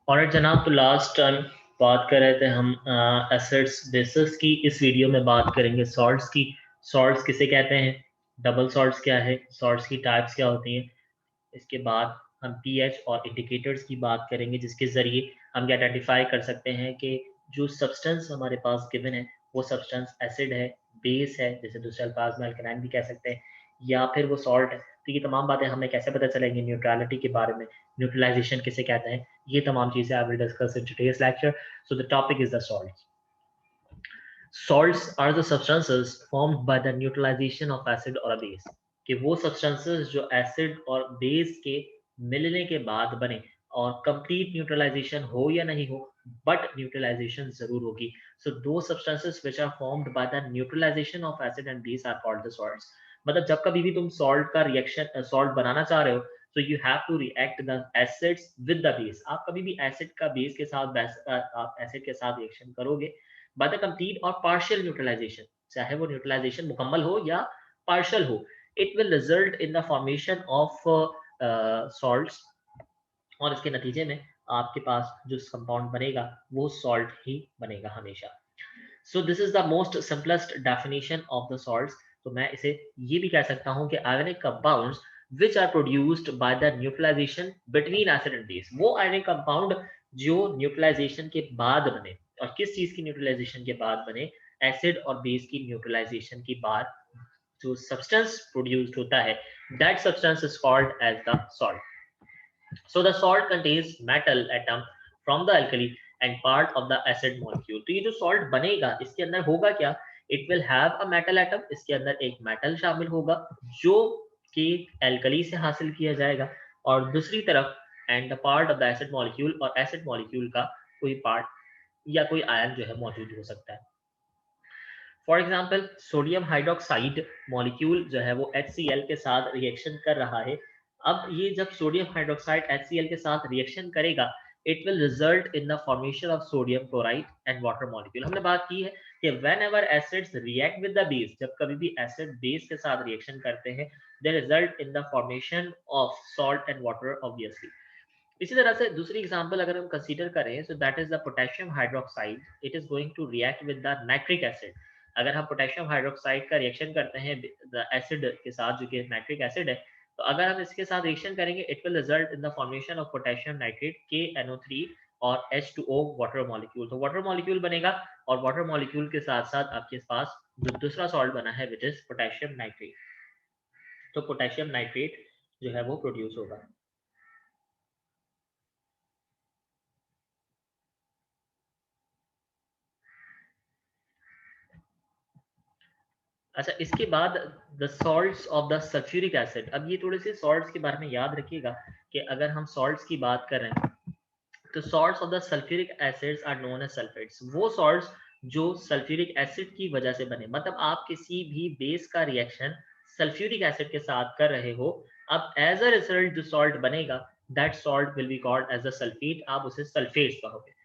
और जनाब, तो लास्ट टाइम बात कर रहे थे हम एसिड्स बेसिस की। इस वीडियो में बात करेंगे सॉल्ट्स की। सॉल्ट्स किसे कहते हैं, डबल सॉल्ट्स क्या है, सॉल्ट्स की टाइप्स क्या होती हैं। इसके बाद हम पीएच और इंडिकेटर्स की बात करेंगे, जिसके ज़रिए हम ये आइडेंटिफाई कर सकते हैं कि जो सब्सटेंस हमारे पास गिवन है वो सब्सटेंस एसिड है, बेस है, जैसे दूसरे अल्फाज में अल्कलाइन भी कह सकते हैं, या फिर वो सॉल्ट है। तो ये तमाम बातें हमें कैसे पता चलेंगी, न्यूट्रलिटी के बारे में, न्यूट्रलाइजेशन किसे कहते हैं, ये तमाम चीज़ें I will discuss in today's lecture. So the topic is the salt. Salts are the substances formed by the neutralization of acid or a base। कि वो substances जो acid और base के मिलने के बाद बने, और complete neutralization हो या नहीं हो, but neutralization जरूर होगी। So those substances which are formed by the neutralization of acid and base are called the salts। मतलब जब कभी भी तुम salt का reaction salt बनाना चाह रहे हो, so you have to react the acids with the base। आप कभी भी acid का base के साथ आप acid के साथ reaction करोगे by the complete or partial neutralization, चाहे वो न्यूट्रलाइजेशन मुकम्मल हो या पार्शियल हो, it will result in the formation of salts। और इसके नतीजे में आपके पास जो कंपाउंड बनेगा वो सॉल्ट ही बनेगा हमेशा। So this is the most simplest definition of the salts. तो मैं इसे ये भी कह सकता हूँ कि ionic compounds which are produced by the neutralisation between acid and base, वो आयोनिक कंपाउंड जो न्यूट्रलाइजेशन के बाद बने। और किस चीज की न्यूट्रलाइजेशन के बाद बने, एसिड और बेस की न्यूट्रलाइजेशन के बाद जो सब्सटेंस प्रोड्यूस्ड होता है, that substance is called as the salt. So the salt contains metal atom from the alkali and part of the acid molecule। तो ये जो salt बनेगा इसके अंदर होगा क्या, it will have a metal atom। इसके अंदर एक metal शामिल होगा जो कि alkali से हासिल किया जाएगा, और दूसरी तरफ and the part of the acid molecule, और acid molecule का कोई part या कोई आयन जो है मौजूद हो सकता है। For example sodium hydroxide molecule जो है वो HCl के साथ रिएक्शन कर रहा है। अब ये जब सोडियम हाइड्रोक्साइड HCl के साथ रिएक्शन करेगा, it will result in the formation of sodium chloride and water molecule. हमने बात की है कि when ever acids react with the base, जब कभी भी एसिड बेस के साथ रिएक्शन करते हैं, they result in the formation of salt and water obviously. इसी तरह से दूसरी एग्जांपल अगर हम कंसीडर करें, so that is the potassium hydroxide, it is going to react with the nitric acid. अगर हम पोटेशियम हाइड्रोक्साइड का रिएक्शन करते हैं एसिड के साथ जो कि नाइट्रिक एसिड है, तो अगर हम इसके साथ रिएक्शन करेंगे, it will result in the formation of potassium nitrate KNO3 और H2O वाटर मॉलिक्यूल। तो वाटर मॉलिक्यूल बनेगा, और वाटर मॉलिक्यूल के साथ साथ आपके पास जो दूसरा सॉल्ट बना है विच इज पोटेशियम नाइट्रेट। तो पोटेशियम नाइट्रेट जो है वो प्रोड्यूस होगा। अच्छा, इसके बाद the salts of the sulphuric acid. अब ये थोड़े से सॉल्ट्स के बारे में याद रखिएगा कि अगर हम सॉल्ट्स की बात कर रहे हैं, तो salts of the sulphuric acids are known as sulphates. वो सॉल्ट्स जो सल्फ्यूरिक एसिड की वजह से बने, मतलब आप किसी भी बेस का रिएक्शन सल्फ्यूरिक एसिड के साथ कर रहे हो, अब एज अ रिजल्ट जो सॉल्ट बनेगा, that salt will be called as a sulphate. आप उसे सल्फेट्स कहोगे।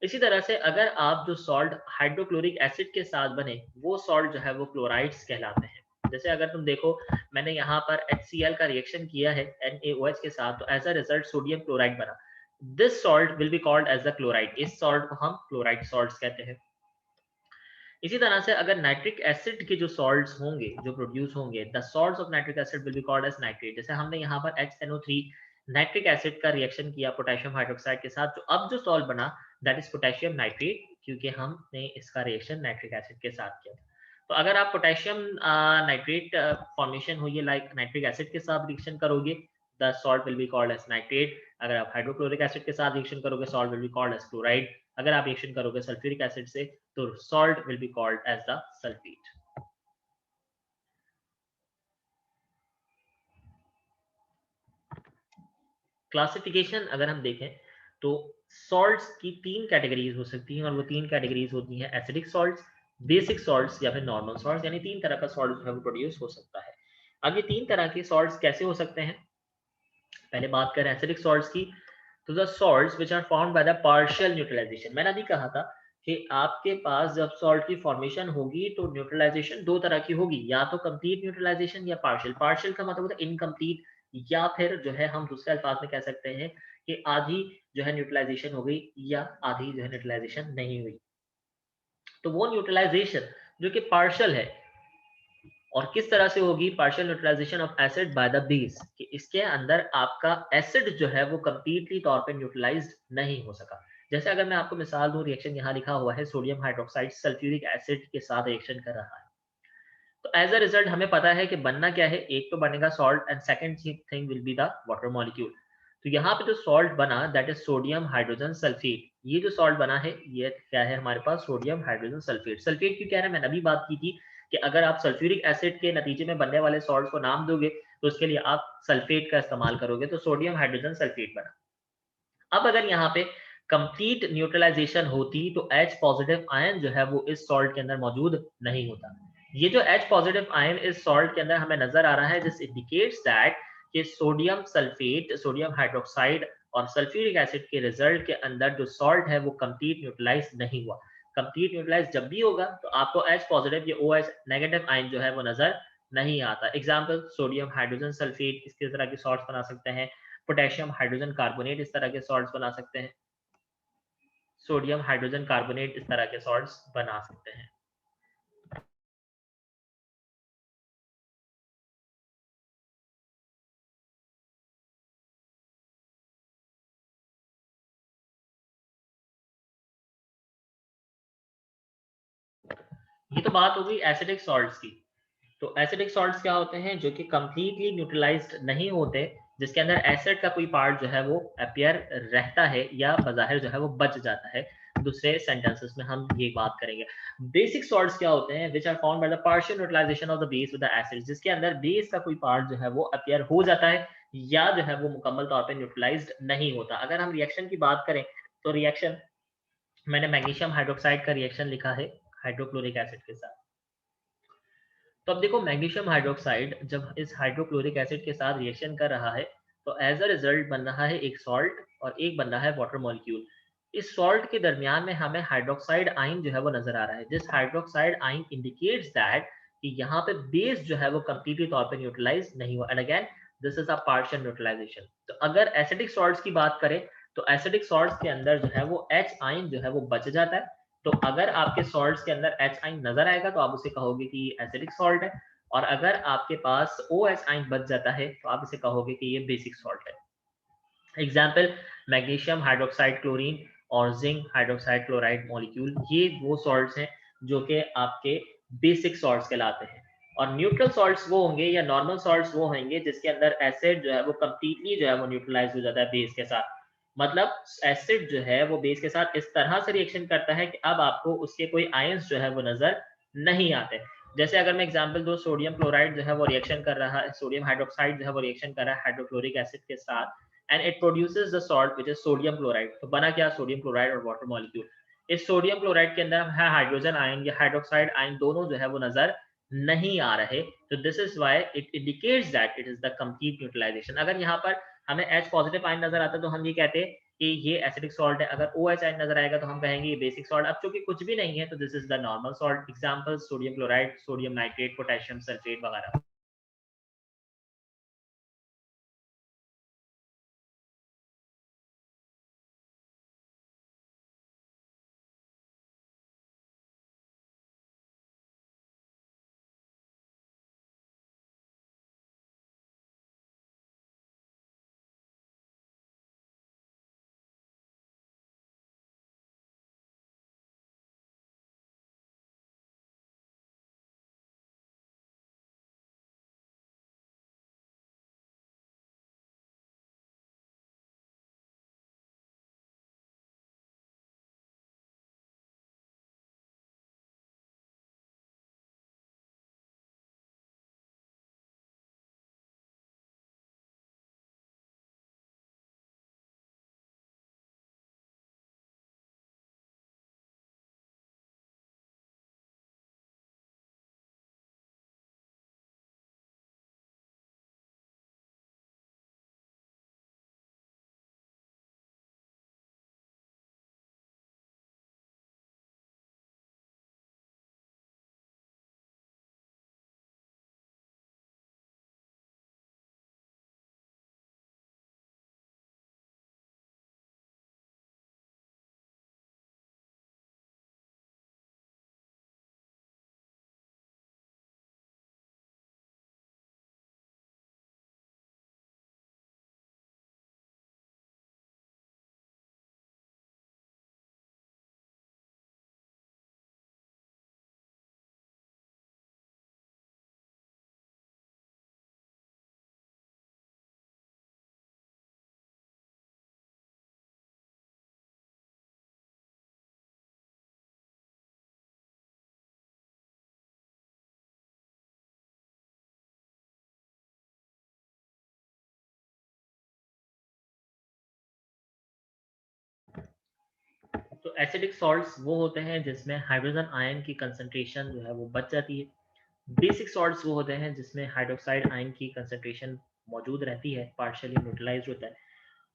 इसी तरह से अगर आप जो सॉल्ट हाइड्रोक्लोरिक एसिड के साथ बने, वो सॉल्ट जो है वो क्लोराइड्स कहलाते हैं। जैसे अगर तुम देखो, मैंने यहाँ पर HCl का रिएक्शन किया है NaOH के साथ, तो as a result sodium chloride बना। This salt will be called as the chloride. इस सॉल्ट को हम क्लोराइड सॉल्ट्स कहते हैं। इसी तरह से अगर नाइट्रिक एसिड के जो सॉल्ट्स होंगे जो प्रोड्यूस होंगे, the salts of nitric acid will be called as nitrate. जैसे हमने यहाँ पर HNO3 नाइट्रिक एसिड का रिएक्शन किया पोटेशियम हाइड्रोक्साइड के साथ, जो अब जो सॉल्ट बना दैट इज पोटेशियम नाइट्रेट, क्योंकि हमने इसका रिएक्शन नाइट्रिक एसिड के साथ किया था। तो अगर आप पोटेशियम नाइट्रेट फॉर्मेशन हो, ये लाइक नाइट्रिक एसिड के साथ रिएक्शन करोगे, the salt will be called as nitrate. अगर आप हाइड्रोक्लोरिक एसिड के साथ रिएक्शन करोगे, salt will be called as chloride. अगर आप रिएक्शन करोगे सल्फ्यूरिक एसिड से, तो salt will be called as the sulfate। Classification अगर हम देखें, तो सॉल्ट्स की तीन कैटेगरीज हो सकती हैं, और वो तीन कैटेगरीज होती हैं एसिडिक सॉल्ट्स, बेसिक सॉल्ट्स या फिर नॉर्मल सॉल्ट्स। यानी तीन तरह का सॉल्ट जो है वो प्रोड्यूस हो सकता है। अब ये तीन तरह के सॉल्ट्स कैसे हो सकते हैं, पहले बात करें एसिडिक सॉल्ट्स की। तो the salts which are formed by the partial neutralisation, मैंने अभी कहा था कि आपके पास जब सॉल्ट की फॉर्मेशन होगी तो न्यूट्रलाइजेशन दो तरह की होगी, या तो कंप्लीट न्यूट्रलाइजेशन या पार्शियल। पार्शियल का मतलब होता है इनकम्प्लीट, या फिर जो है हम दूसरे अल्फाज में कह सकते हैं कि आधी जो है न्यूट्रलाइजेशन हो गई या आधी जो है न्यूट्रलाइजेशन नहीं हुई। तो वो न्यूट्रलाइजेशन जो कि पार्शियल है और किस तरह से होगी partial neutralisation of acid by the base कि इसके अंदर आपका एसिड जो है वो कंप्लीटली तौर पे न्यूट्रलाइज्ड नहीं हो सका। जैसे अगर मैं आपको मिसाल दूं, रिएक्शन यहाँ लिखा हुआ है, सोडियम हाइड्रोक्साइड सल्फ्यूरिक एसिड के साथ रिएक्शन कर रहा है। तो एज अ रिजल्ट हमें पता है कि बनना क्या है, एक तो बनेगा salt and second thing will be the water molecule. तो यहाँ पे जो सॉल्ट बना that is sodium hydrogen sulphate. ये जो सॉल्ट बना है ये क्या है हमारे पास, सोडियम हाइड्रोजन सल्फेट। सल्फेट क्यों कह रहे हैं, मैंने अभी बात की थी कि अगर आप सल्फ्यूरिक एसिड के नतीजे में बनने वाले सॉल्ट को नाम दोगे तो उसके लिए आप सल्फेट का इस्तेमाल करोगे, तो सोडियम हाइड्रोजन सल्फेट बना। अब अगर यहाँ पे कंप्लीट न्यूट्रलाइजेशन होती तो H पॉजिटिव आयन जो है वो इस सॉल्ट के अंदर मौजूद नहीं होता। ये जो H पॉजिटिव आयन इस सॉल्ट के अंदर हमें नजर आ रहा है, दिस इंडिकेट्स दैट कि सोडियम सल्फेट, सोडियम हाइड्रोक्साइड और सल्फ्यूरिक एसिड के रिजल्ट के अंदर जो सॉल्ट है वो कंप्लीट न्यूट्रलाइज नहीं हुआ। कंप्लीट न्यूट्रलाइज जब भी होगा तो आपको H पॉजिटिव या OH नेगेटिव आयन जो है वो नजर नहीं आता। एग्जाम्पल सोडियम हाइड्रोजन सल्फेट, इसके तरह के सॉल्ट बना सकते हैं। पोटेशियम हाइड्रोजन कार्बोनेट इस तरह के सॉल्ट्स बना सकते हैं। सोडियम हाइड्रोजन कार्बोनेट इस तरह के सॉल्ट्स बना सकते हैं। ये तो बात हो गई एसिडिक सॉल्ट्स की। तो एसिडिक सॉल्ट्स क्या होते हैं, जो कि कंप्लीटली न्यूट्रलाइज्ड नहीं होते, जिसके अंदर एसिड का कोई पार्ट जो है वो अपियर रहता है या बज़ाहिर जो है वो बच जाता है। दूसरे सेंटेंसेस में हम ये बात करेंगे। बेसिक सॉल्ट्स क्या होते हैं, which are formed by the partial neutralisation of the base with the acid, जिसके अंदर बेस का कोई पार्ट जो है वो अपियर हो जाता है या जो है वो मुकम्मल तौर पे न्यूट्रलाइज्ड नहीं होता। अगर हम रिएक्शन की बात करें तो रिएक्शन, मैंने मैग्नीशियम हाइड्रोक्साइड का रिएक्शन लिखा है हाइड्रोक्लोरिक एसिड के साथ। तो अब देखो मैग्नीशियम हाइड्रोक्साइड जब इस हाइड्रोक्लोरिक एसिड के साथ रिएक्शन कर रहा है तो एज अ रिजल्ट बन रहा है एक सॉल्ट और एक बन रहा है वाटर मॉलिक्यूल। इस सॉल्ट के दरमियान में हमें हाइड्रोक्साइड आयन जो है वो नजर आ रहा है। This hydroxide ion indicates that कि यहाँ पे बेस जो है वो कंप्लीटली तौर पे न्यूट्रलाइज नहीं हुआ। And again this is a partial neutralisation. तो अगर एसिडिक सॉल्ट्स की बात करें तो एसिडिक सॉल्ट्स के अंदर जो है वो एच आयन जो है वो बच जाता है। तो अगर आपके सॉल्ट्स के अंदर एच आइन नजर आएगा तो आप उसे कहोगे कि ये एसिडिक सॉल्ट है, और अगर आपके पास ओ एच आइन बच जाता है तो आप इसे कहोगे कि ये बेसिक सॉल्ट है। एग्जाम्पल मैग्नीशियम हाइड्रोक्साइड क्लोरीन और जिंक हाइड्रोक्साइड क्लोराइड मॉलिक्यूल, ये वो सॉल्ट्स हैं जो कि आपके बेसिक सॉल्ट्स कहलाते हैं। और न्यूट्रल सॉल्ट्स वो होंगे या नॉर्मल सॉल्ट्स वो होंगे जिसके अंदर एसिड जो है वो कंप्लीटली जो है वो न्यूट्रलाइज हो जाता है बेस के साथ। मतलब एसिड जो है वो बेस के साथ इस तरह से रिएक्शन करता है कि अब आपको उसके कोई आयंस जो है वो नजर नहीं आते। जैसे अगर मैं एग्जांपल दूं, सोडियम क्लोराइड जो है वो रिएक्शन कर रहा है, सोडियम हाइड्रोक्साइड जो है वो रिएक्शन कर रहा है हाइड्रोक्लोरिक एसिड के साथ and it produces the salt which is sodium chloride. तो बना क्या, सोडियम क्लोराइड और वाटर मॉलिक्यूल। इस सोडियम क्लोराइड के अंदर है हाइड्रोजन आयन या हाइड्रोक्साइड आयन दोनों जो है वो नजर नहीं आ रहे। तो this is why it indicates that it is the complete neutralisation. अगर यहाँ पर हमें H पॉजिटिव आयन नजर आता है तो हम ये कहते हैं कि ये एसिडिक सॉल्ट है। अगर OH आयन नजर आएगा तो हम कहेंगे ये बेसिक सॉल्ट। अब चूंकि कुछ भी नहीं है तो this is the normal salt. Example sodium chloride, sodium nitrate, potassium sulphate वगैरह। तो एसिडिक सॉल्ट्स वो होते हैं जिसमें हाइड्रोजन आयन की कंसंट्रेशन जो है वो बच जाती है। बेसिक सॉल्ट्स वो होते हैं जिसमें हाइड्रोक्साइड आयन की कंसंट्रेशन मौजूद रहती है, पार्शियली न्यूट्रलाइज्ड होता है।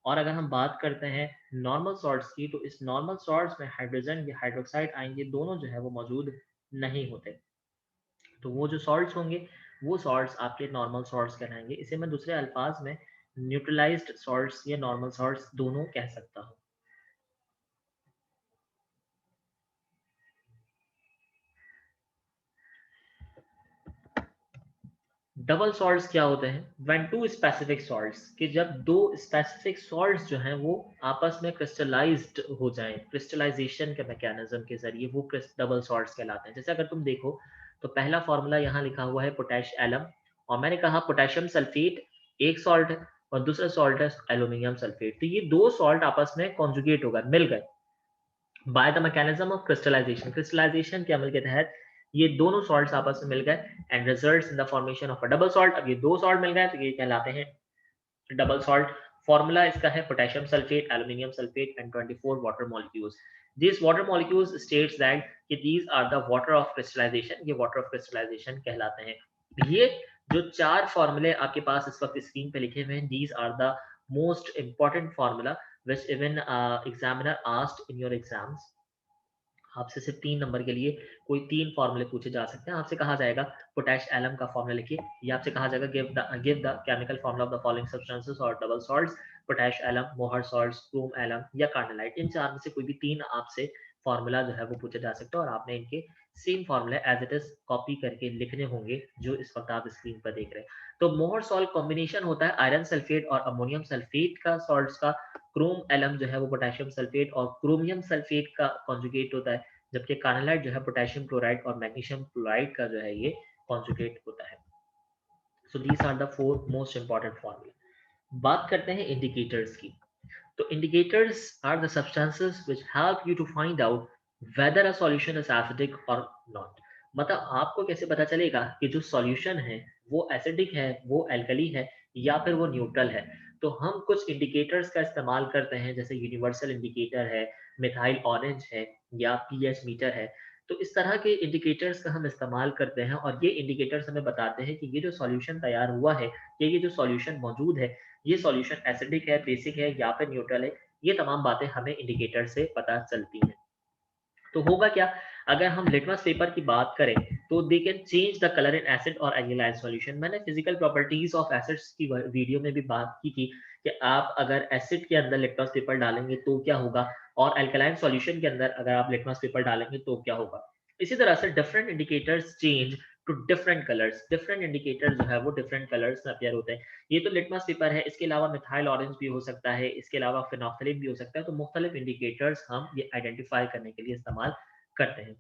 और अगर हम बात करते हैं नॉर्मल सॉल्ट्स की, तो इस नॉर्मल सॉल्ट्स में हाइड्रोजन या हाइड्रोक्साइड आयन ये दोनों जो है वो मौजूद नहीं होते। तो वो जो सॉल्ट्स होंगे वो सॉल्ट्स आपके नॉर्मल सॉल्ट्स कहलाएंगे। इसे मैं दूसरे अल्फाज में न्यूट्रलाइज्ड सॉल्ट्स या नॉर्मल सॉल्ट्स दोनों कह सकता हूँ। डबल सॉल्ट्स क्या होते हैं? व्हेन टू स्पेसिफिक सॉल्ट्स, कि जब दो स्पेसिफिक सॉल्ट्स जो हैं वो आपस में क्रिस्टलाइज्ड हो जाएं, क्रिस्टलाइजेशन के मैकेनिज्म के जरिए वो डबल सॉल्ट्स कहलाते हैं। जैसे अगर तुम देखो तो पहला फॉर्मूला यहाँ लिखा हुआ है पोटैश एलम, और मैंने कहा पोटेशियम सल्फेट एक सॉल्ट है और दूसरा सॉल्ट है एल्यूमिनियम सल्फेट। तो ये दो सॉल्ट आपस में कॉन्जुगेट हो गए, मिल गए by the mechanism of crystallisation. Crystallisation के अमल के तहत ये दोनों सॉल्ट्स आपस में मिल गए and results in the formation of a double salt. अब ये दो सॉल्ट मिल गए तो ये कहलाते हैं डबल सॉल्ट। फॉर्मूला इसका है potassium sulphate, aluminium sulphate and 24 water molecules. This water molecules states that कि these are the water of crystallisation, ये वाटर ऑफ क्रिस्टलाइजेशन कहलाते हैं। ये जो चार फॉर्मूले आपके पास इस वक्त स्क्रीन पे लिखे हुए हैं, these are the most important formula which even examiner asked in your exams। आपसे सिर्फ 3 नंबर के लिए कोई 3 फॉर्मूले पूछे जा सकते हैं। आपसे कहा जाएगा पोटैश एलम का फॉर्मूला लिखिए, या आपसे कहा जाएगा give the chemical formula of the following substances और डबल सॉल्ट्स, पोटैश एलम, मोहर सॉल्ट्स, क्रोम एलम या कार्नोलाइट। इन चार में से कोई भी 3 आपसे फॉर्मूला जो है वो पूछा जा सकता है, और आपने इनके सेम फॉर्मूले एज इट इज कॉपी करके लिखने होंगे जो इस वक्त आप स्क्रीन पर देख रहे हैं। तो मोहर सॉल्ट कॉम्बिनेशन होता है आयरन सल्फेट और अमोनियम सल्फेट का सॉल्ट्स का। क्रोम एलम जो है वो पोटेशियम सल्फेट और क्रोमियम सल्फेट का कॉन्जुगेट होता है, जबकि कार्नोलाइट जो है पोटेशियम क्लोराइड और मैग्नीशियम क्लोराइड का जो है ये कॉन्जुगेट होता है। So these are the 4 most important formula. बात करते हैं इंडिकेटर्स की। तो indicators are the substances which help you to find out whether a solution is acidic or not। मतलब आपको कैसे पता चलेगा कि जो सॉल्यूशन है वो एसिडिक है, वो एल्कली है, या फिर वो न्यूट्रल है। तो हम कुछ इंडिकेटर्स का इस्तेमाल करते हैं, जैसे यूनिवर्सल इंडिकेटर है, मिथाइल ऑरेंज है, या पीएच मीटर है। तो इस तरह के इंडिकेटर्स का हम इस्तेमाल करते हैं, और ये इंडिकेटर्स हमें बताते हैं कि ये जो सॉल्यूशन तैयार हुआ है, ये जो सॉल्यूशन मौजूद है, ये सॉल्यूशन एसिडिक है, बेसिक है या फिर न्यूट्रल है। ये तमाम बातें हमें इंडिकेटर से पता चलती हैं। तो होगा क्या, अगर हम लिटमस पेपर की बात करें तो they can change the colour in acid और एल्कलाइन सॉल्यूशन। मैंने फिजिकल प्रॉपर्टीज ऑफ एसिड्स की वीडियो में भी बात की थी कि आप अगर एसिड के अंदर लिटमस पेपर डालेंगे तो क्या होगा, और एल्कलाइन सॉल्यूशन के अंदर अगर आप लिटमस पेपर डालेंगे तो क्या होगा। इसी तरह से different indicators change to different colours. Different indicator जो है वो डिफरेंट कलर्स में अपीयर होते हैं। ये तो लिटमस पेपर है, इसके अलावा मिथाइल ऑरेंज भी हो सकता है, इसके अलावा फिनोक्साइड भी हो सकता है। तो मुख्तलिफ इंडिकेटर्स हम ये आइडेंटिफाई करने के लिए इस्तेमाल करते हैं।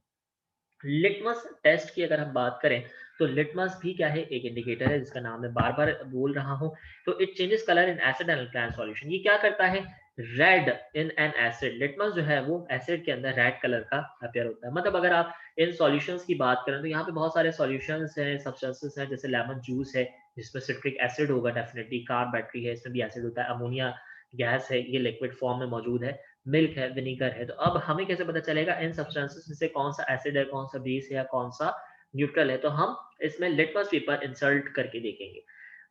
लिटमस टेस्ट की अगर हम बात करें तो लिटमस भी क्या है, एक इंडिकेटर है जिसका नाम मैं बार बार बोल रहा हूं। तो it changes colour in acid and alkaline solution. ये क्या करता है, red in an acid. Litmus जो है वो एसिड के अंदर रेड कलर का अपीयर होता है। मतलब अगर आप इन सॉल्यूशंस की बात करें तो यहाँ पे बहुत सारे सॉल्यूशंस हैं, सब्सटेंसेस हैं, जैसे लेमन जूस है जिसमें सिट्रिक एसिड होगा डेफिनेटली, कार्ब बैटरी है इसमें भी एसिड होता है, अमोनिया गैस है ये लिक्विड फॉर्म में मौजूद है, मिल्क है, विनीगर है। तो अब हमें कैसे पता चलेगा इन सब्सटेंसेस में से कौन सा एसिड है, कौन सा बेस है, या कौन सा न्यूट्रल है। तो हम इसमें लिटमस पेपर इंसर्ट करके देखेंगे।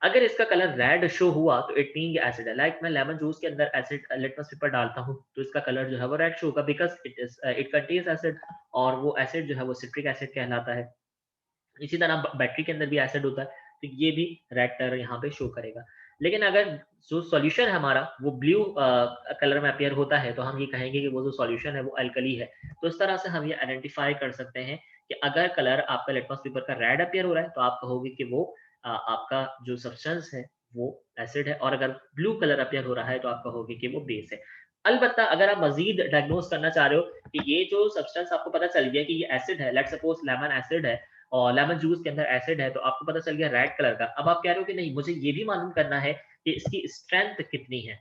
अगर इसका कलर रेड शो हुआ तो इट मीन ये एसिड है। लाइक मैं लेमन जूस के अंदर एसिड लिटमस पेपर डालता हूँ तो इसका कलर जो है वो रेड शो होगा, बिकॉज इट कंटेन्स एसिड, और वो एसिड जो है वो सिट्रिक एसिड कहलाता है। इसी तरह बैटरी के अंदर भी एसिड होता है, तो ये भी रेड कलर यहाँ पे शो करेगा। लेकिन अगर जो सॉल्यूशन है हमारा वो ब्लू कलर में अपीयर होता है तो हम ये कहेंगे कि वो जो सॉल्यूशन है वो अल्कली है। तो इस तरह से हम ये आइडेंटिफाई कर सकते हैं कि अगर कलर आपका लिटमस पेपर का रेड अपीयर हो रहा है तो आप कहोगे कि वो आपका जो सब्सटेंस है वो एसिड है, और अगर ब्लू कलर अपीयर हो रहा है तो आप कहोगे कि वो बेस है। अलबत्ता अगर आप मजीद डायग्नोस करना चाह रहे हो कि ये जो सब्सटेंस आपको पता चल गया कि ये एसिड है, लेट्स सपोज लेमन एसिड है और लेमन जूस के अंदर एसिड है, तो आपको पता चल गया रेड कलर का। अब आप कह रहे हो कि नहीं मुझे ये भी मालूम करना है कि इसकी स्ट्रेंथ कितनी है।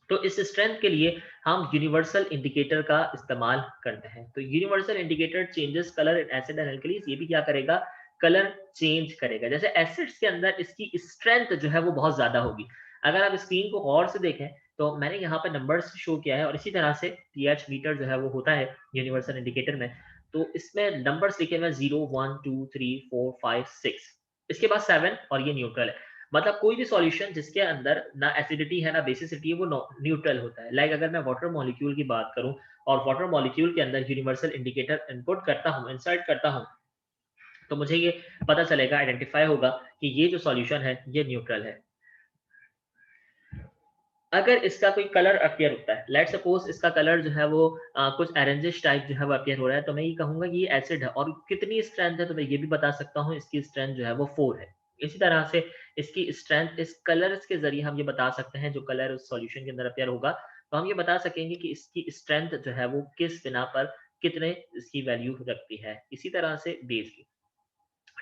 तो इस स्ट्रेंथ के लिए हम यूनिवर्सल इंडिकेटर का इस्तेमाल करते हैं। तो universal indicator changes colour in acid and alkalis. ये भी क्या करेगा, कलर चेंज करेगा। जैसे एसिड्स के अंदर इसकी स्ट्रेंथ जो है वो बहुत ज्यादा होगी। अगर आप स्क्रीन को गौर से देखें तो मैंने यहाँ पे नंबर्स शो किया है और इसी तरह से पीएच मीटर जो है वो होता है यूनिवर्सल इंडिकेटर में। तो इसमें नंबर्स लिखे हुए हैं 0, 1, 2, 3, 4, 5, 6, इसके बाद 7 और ये न्यूट्रल है। मतलब कोई भी सॉल्यूशन जिसके अंदर ना एसिडिटी है ना बेसिसिटी है वो न्यूट्रल होता है। लाइक अगर मैं वाटर मॉलिक्यूल की बात करूं और वाटर मॉलिक्यूल के अंदर यूनिवर्सल इंडिकेटर इनपुट करता हूं, इंसर्ट करता हूं, तो मुझे ये पता चलेगा, आइडेंटिफाई होगा कि ये जो सॉल्यूशन है ये न्यूट्रल है। अगर इसका कोई कलर अपीयर होता है, लेट्स सपोज इसका कलर जो है वो कुछ ऑरेंजिश टाइप जो है वो अपीयर हो रहा है, तो मैं ये कहूंगा कि ये एसिड है। और कितनी स्ट्रेंथ है तो मैं ये भी बता सकता हूँ, इसकी स्ट्रेंथ जो है वो 4 है। इसी तरह से इसकी स्ट्रेंथ इस कलर्स के जरिए हम ये बता सकते हैं, जो कलर उस सॉल्यूशन के अंदर अपीयर होगा तो हम ये बता सकेंगे कि इसकी स्ट्रेंथ जो है वो किस बिना पर कितने इसकी वैल्यू रखती है। इसी तरह से बेस की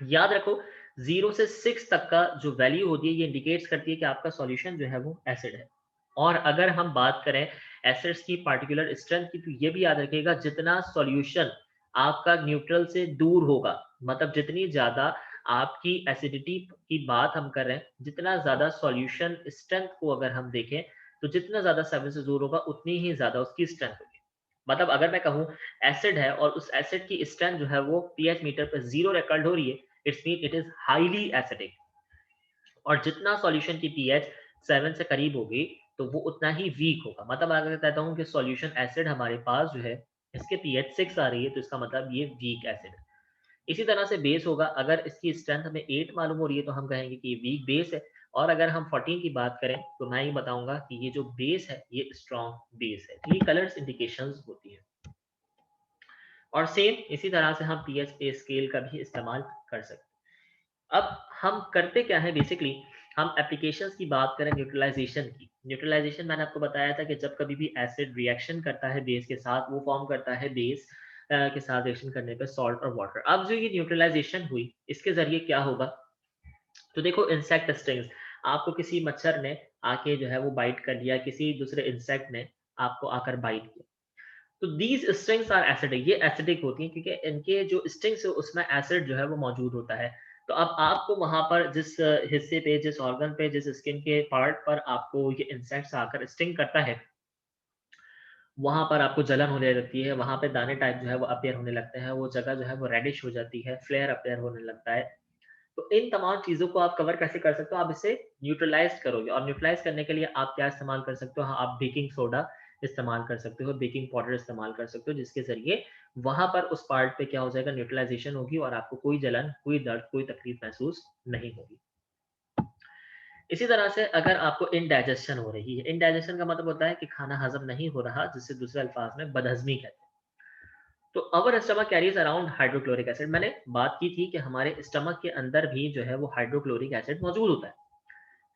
याद रखो, 0 से 6 तक का जो वैल्यू होती है ये इंडिकेट्स करती है कि आपका सॉल्यूशन जो है वो एसिड है। और अगर हम बात करें एसिड्स की पार्टिकुलर स्ट्रेंथ की, तो ये भी याद रखिएगा, जितना सॉल्यूशन आपका न्यूट्रल से दूर होगा, मतलब जितनी ज्यादा आपकी एसिडिटी की बात हम कर रहे हैं, जितना ज्यादा सॉल्यूशन स्ट्रेंथ को अगर हम देखें, तो जितना ज्यादा 7 से दूर होगा उतनी ही ज्यादा उसकी स्ट्रेंथ होगी। मतलब अगर मैं कहूँ एसिड है और उस एसिड की स्ट्रेंथ जो है वो पीएच मीटर पर 0 रिकॉर्ड हो रही है, it's mean it is highly acidic. और जितना सॉल्यूशन की पीएच 7 से करीब होगी तो वो उतना ही वीक होगा। मतलब अगर कहता हूँ कि सॉल्यूशन एसिड हमारे पास जो है इसके पीएच 6 आ रही है, तो इसका मतलब ये वीक एसिड है। इसी तरह से बेस होगा, अगर इसकी स्ट्रेंथ हमें 8 मालूम हो रही है तो हम कहेंगे कि ये वीक बेस है। और अगर हम 14 की बात करें तो मैं ये बताऊंगा कि ये जो बेस है ये स्ट्रॉन्ग बेस है। तो ये कलर्स इंडिकेशंस होती है। और सेम इसी तरह से हम पीएच स्केल का भी इस्तेमाल कर सकते हैं। अब हम करते क्या है बेसिकली, हम एप्लीकेशंस की बात करें न्यूट्रलाइजेशन की। न्यूट्रलाइजेशन मैंने आपको बताया था कि जब कभी भी एसिड रिएक्शन करता है बेस के साथ, वो फॉर्म करता है बेस के साथ रिएक्शन करने पे सॉल्ट और वाटर। अब जो ये न्यूट्रलाइजेशन हुई इसके जरिए क्या होगा, तो देखो इंसेक्ट स्टिंग्स, आपको किसी मच्छर ने आके जो है वो बाइट कर लिया, किसी दूसरे इंसेक्ट ने आपको आकर बाइट किया, तो दीज स्ट्रिंग्स आर एसिडिक, ये एसिडिक होती हैं क्योंकि इनके जो स्ट्रिंग्स है उसमें एसिड जो है वो मौजूद होता है। तो अब आपको वहां पर जिस हिस्से पे, जिस ऑर्गन पे, जिस स्किन के पार्ट पर आपको ये इंसेक्ट्स आकर स्टिंग करता है, वहां पर आपको जलन होने लगती है, वहां पे दाने टाइप जो है वो अपीयर होने लगते हैं, वो जगह जो है वो रेडिश हो जाती है, फ्लेयर अपीयर होने लगता है। तो इन तमाम चीज़ों को आप कवर कैसे कर सकते हो, आप इसे न्यूट्रलाइज़ करोगे। और न्यूट्रलाइज़ करने के लिए आप क्या इस्तेमाल कर सकते हो, हाँ, आप बेकिंग सोडा इस्तेमाल कर सकते हो, बेकिंग पाउडर इस्तेमाल कर सकते हो, जिसके ज़रिए वहाँ पर उस पार्ट पे क्या हो जाएगा, न्यूट्रलाइज़ेशन होगी और आपको कोई जलन, कोई दर्द, कोई तकलीफ महसूस नहीं होगी। इसी तरह से अगर आपको इंडाइजेशन हो रही है, इंडाइजेशन का मतलब होता है कि खाना हज़म नहीं हो रहा, जिसे दूसरे अल्फाज में बदहज़मी कहते हैं। तो अवर stomach carries around hydrochloric acid, मैंने बात की थी कि हमारे स्टमक के अंदर भी जो है वो हाइड्रोक्लोरिक एसिड मौजूद होता है।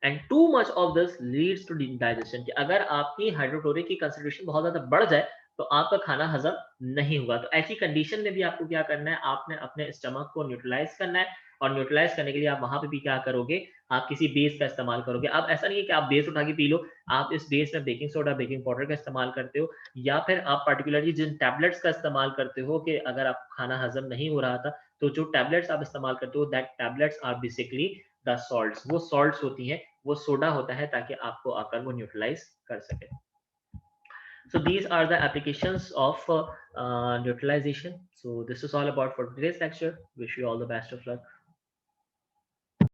And too much of this leads to digestion, कि अगर आपकी हाइड्रोक्लोरिक की कंसंट्रेशन बहुत ज्यादा बढ़ जाए तो आपका खाना हजम नहीं होगा। तो ऐसी कंडीशन में भी आपको क्या करना है, आपने अपने स्टमक को न्यूट्रलाइज करना है। और न्यूट्रलाइज करने के लिए आप वहां पे भी क्या करोगे, आप किसी बेस का इस्तेमाल करोगे। अब ऐसा नहीं है कि आप बेस उठा के पी लो, आप इस बेस में बेकिंग सोडा, बेकिंग पाउडर का इस्तेमाल करते हो, या फिर आप पर्टिकुलरली जिन टैबलेट्स का इस्तेमाल करते हो कि अगर आप खाना हजम नहीं हो रहा था, तो जो टैबलेट्स आप इस्तेमाल करते हो, that tablets are basically the salts, वो सॉल्ट्स होती हैं, वो सोडा होता है ताकि आपको आकर वो न्यूट्रलाइज कर सके। So these are the applications of neutralization. So this is all about for today's lecture. Wish you all the best of luck.